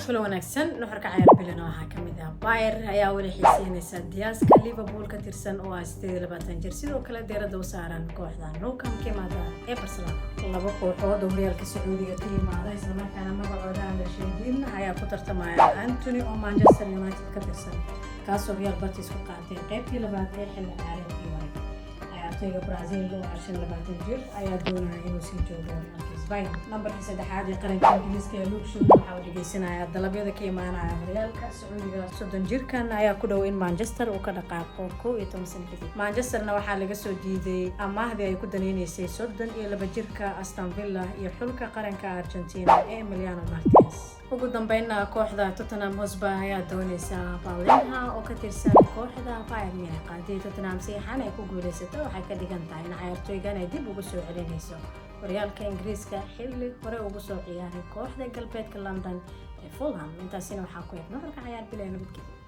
كل ونكسن نحرك عيار بلنا وها كميدا باير هيا ولي حيسينيسا دياسكا ليفربول كتيرسن oo aastay 20 jir sidoo kale deerada u saaran kooxda Nou Camp Kemada ee Barcelona laba kooxood oo horyaalka Sacuudiga ka yimaaday isla markaana magacooda aan la sheegin ayaa ku tartamaya Anthony oo Manchester United ka tirsan kaasoo Real Betis ku qaatay qaybtii labaad ee xilli ciyaareedkii hore ciyaartoyga Brazil oo 20 jir ayaa doonaya inuu sii joogo Spain numberka saddexaad ee qaranka Ingiriiska ee Luke Shaw waxa uu dhageysanaya dalabyada ka imaanaya horyaalka Sacuudiga 30 jirkan ayaa ku dhow in Manchester uu ka dhaqaaqo 11 sano kadib Manchesterna waxaa laga soo diiday amaahdii ay ku daneynaysay 32 jirka Aston Villa iyo xulka qaranka Argentina ee Emiliano Martinez ugu dambeynna kooxda Tottenham Hotspur ayaa doonaysa Paulinho oo ka tirsan kooxda Bayern Munich qaadii Tottenham saxiixan ay ku guuleysatay waxay ka dhigan tahay in ciyaartoygan ay dib ugu soo celinayso horyaalka Ingiriiska xilli hore ugu soo ciyaaray kooxda galbeedka London ee Fulham intaasina waxaa ku eeg marka ciyaar bilayn nabadgelyo